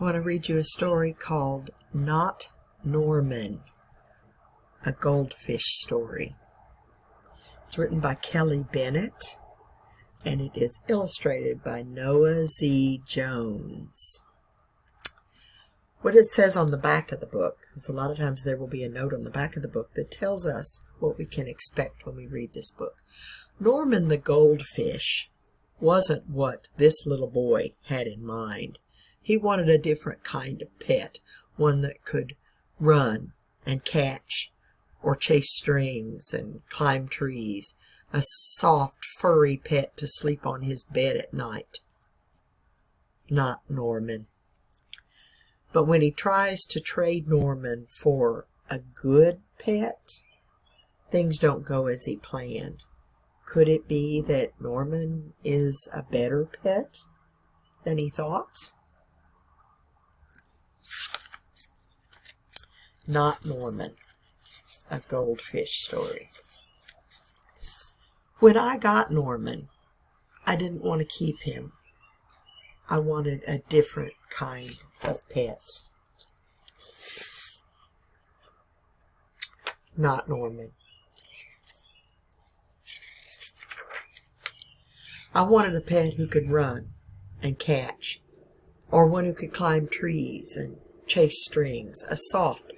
I want to read you a story called Not Norman, a Goldfish story. It's written by Bennett, and it is illustrated by Noah Z. Jones. What it says on the back of the book is a lot of times there will be a note on the back of the book that tells us what we can expect when we read this book. Norman the Goldfish wasn't what this little boy had in mind. He wanted a different kind of pet, one that could run and catch or chase strings and climb trees, a soft, furry pet to sleep on his bed at night. Not Norman. But when he tries to trade Norman for a good pet, things don't go as he planned. Could it be that Norman is a better pet than he thought? Not Norman, a Goldfish story. When I got Norman, I didn't want to keep him. I wanted a different kind of pet. Not Norman. I wanted a pet who could run and catch, or one who could climb trees and chase strings, a soft,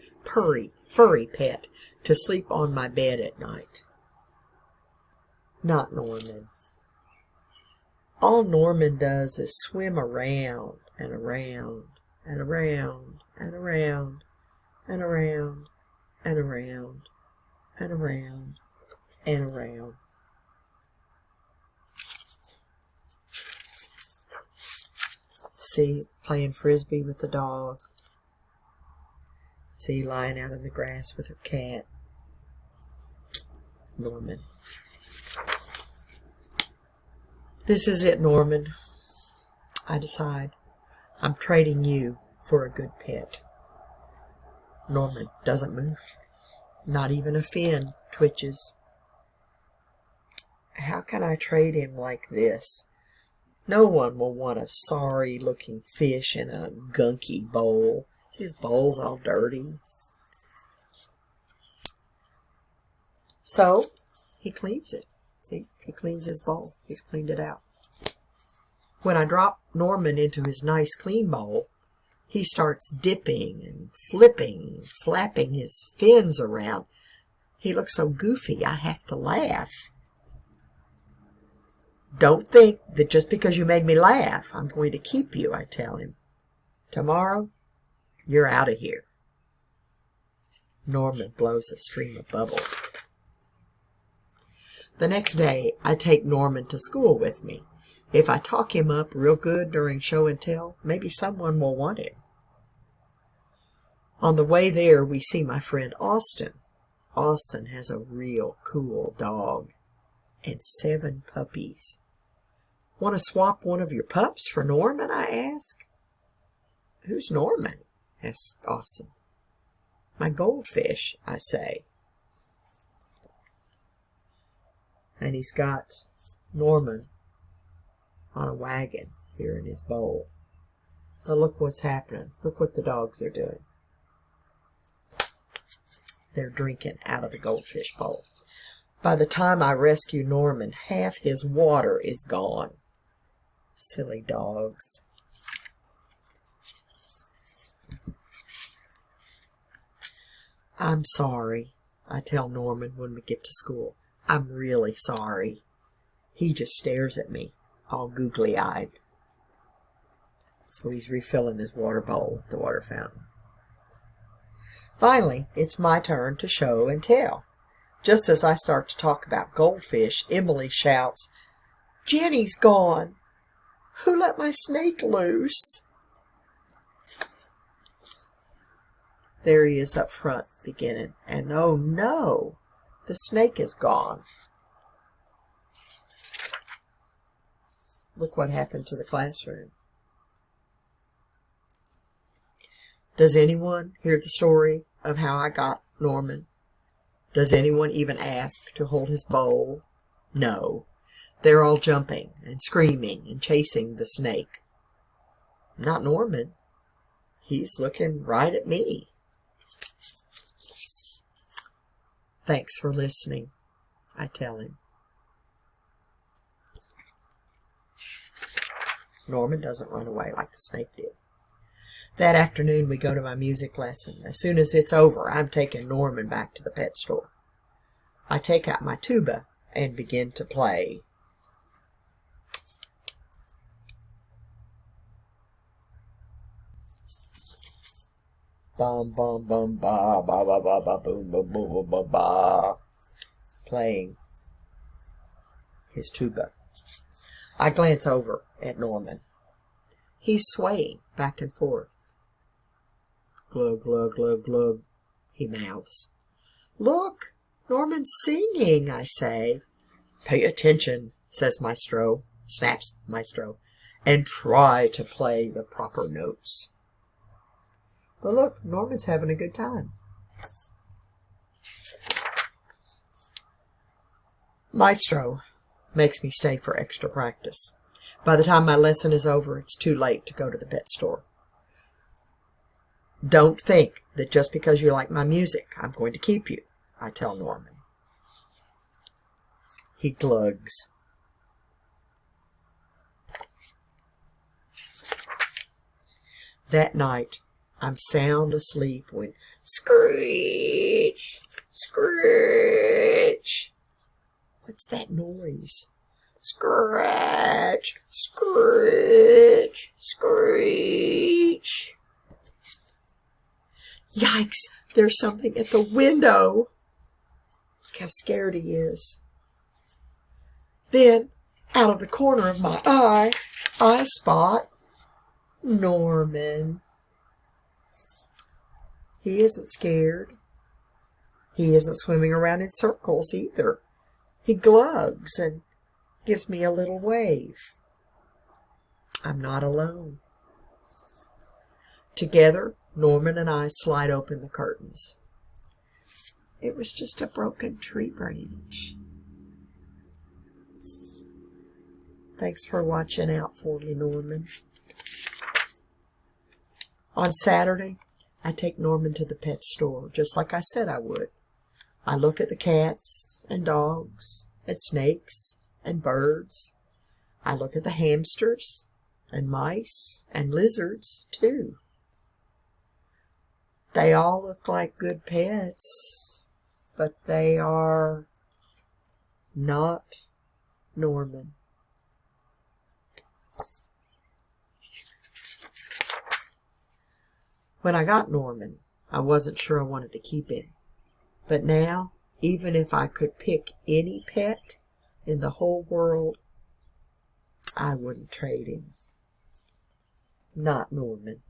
furry pet to sleep on my bed at night. Not Norman. All Norman does is swim around and around and around and around and around and around and around and around. See, playing frisbee with the dog. See, lying out in the grass with her cat. Norman. This is it, Norman. I decide I'm trading you for a good pet. Norman doesn't move. Not even a fin twitches. How can I trade him like this? No one will want a sorry-looking fish in a gunky bowl. See, his bowl's all dirty. So, he cleans it. See, he cleans his bowl. He's cleaned it out. When I drop Norman into his nice clean bowl, he starts dipping and flipping, flapping his fins around. He looks so goofy, I have to laugh. Don't think that just because you made me laugh, I'm going to keep you, I tell him. Tomorrow, you're out of here. Norman blows a stream of bubbles. The next day, I take Norman to school with me. If I talk him up real good during show and tell, maybe someone will want him. On the way there, we see my friend Austin. Austin has a real cool dog and 7 puppies. Want to swap one of your pups for Norman, I ask. Who's Norman? Asks Austin. My goldfish, I say. And he's got Norman on a wagon here in his bowl. But look what's happening. Look what the dogs are doing. They're drinking out of the goldfish bowl. By the time I rescue Norman, half his water is gone. Silly dogs. I'm sorry, I tell Norman when we get to school. I'm really sorry. He just stares at me, all googly-eyed. So he's refilling his water bowl at the water fountain. Finally, it's my turn to show and tell. Just as I start to talk about goldfish, Emily shouts, "Jenny's gone! Who let my snake loose?" There he is up front, beginning, and oh no, the snake is gone. Look what happened to the classroom. Does anyone hear the story of how I got Norman? Does anyone even ask to hold his bowl? No. They're all jumping and screaming and chasing the snake. Not Norman. He's looking right at me. Thanks for listening, I tell him. Norman doesn't run away like the snake did. That afternoon we go to my music lesson. As soon as it's over, I'm taking Norman back to the pet store. I take out my tuba and begin to play. Bum bum bum ba ba ba ba ba boom boom boom boom ba ba. Playing his tuba. I glance over at Norman. He's swaying back and forth. Glug, glug, glug, glug, he mouths. Look, Norman's singing, I say. Pay attention, says Maestro, snaps Maestro, and try to play the proper notes. But look, Norman's having a good time. Maestro makes me stay for extra practice. By the time my lesson is over, it's too late to go to the pet store. Don't think that just because you like my music, I'm going to keep you, I tell Norman. He glugs. That night, I'm sound asleep when screech, screech. What's that noise? Scratch, screech, screech. Yikes, there's something at the window. Look how scared he is. Then, out of the corner of my eye, I spot Norman. He isn't scared. He isn't swimming around in circles either. He glugs and gives me a little wave. I'm not alone. Together, Norman and I slide open the curtains. It was just a broken tree branch. Thanks for watching out for me, Norman. On Saturday, I take Norman to the pet store, just like I said I would. I look at the cats and dogs and snakes and birds. I look at the hamsters and mice and lizards, too. They all look like good pets, but they are not Norman. When I got Norman, I wasn't sure I wanted to keep him. But now, even if I could pick any pet in the whole world, I wouldn't trade him. Not Norman.